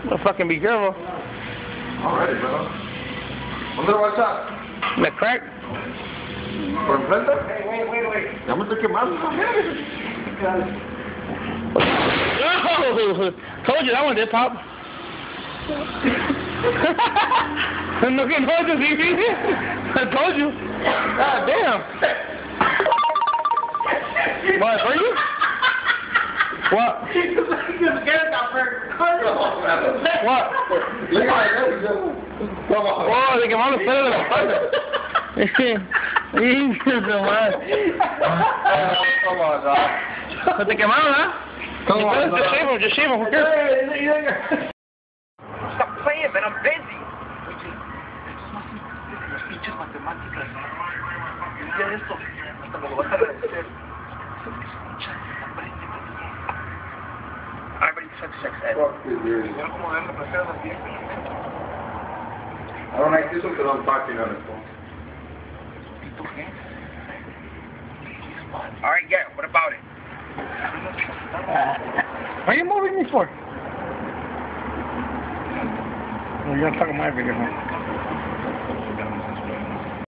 Well, fucking be careful. Alright, bro. ¿Dónde lo vas a echar? The crack? ¿Por enfrente? Wait. Ya me estoy quemando. Oh, told you that one did pop. No que no, I told you. God damn. What, for you? What? What? Oh, de que malo pelo de la espalda. Come on, dog. Te quemaron, ¿ah? Come on, Just shave him, who cares? Stop playing, man, I'm busy. I don't like this one because I'm talking on it. Alright, yeah, what about it? What are you moving me for? You're gonna talk on my video, huh?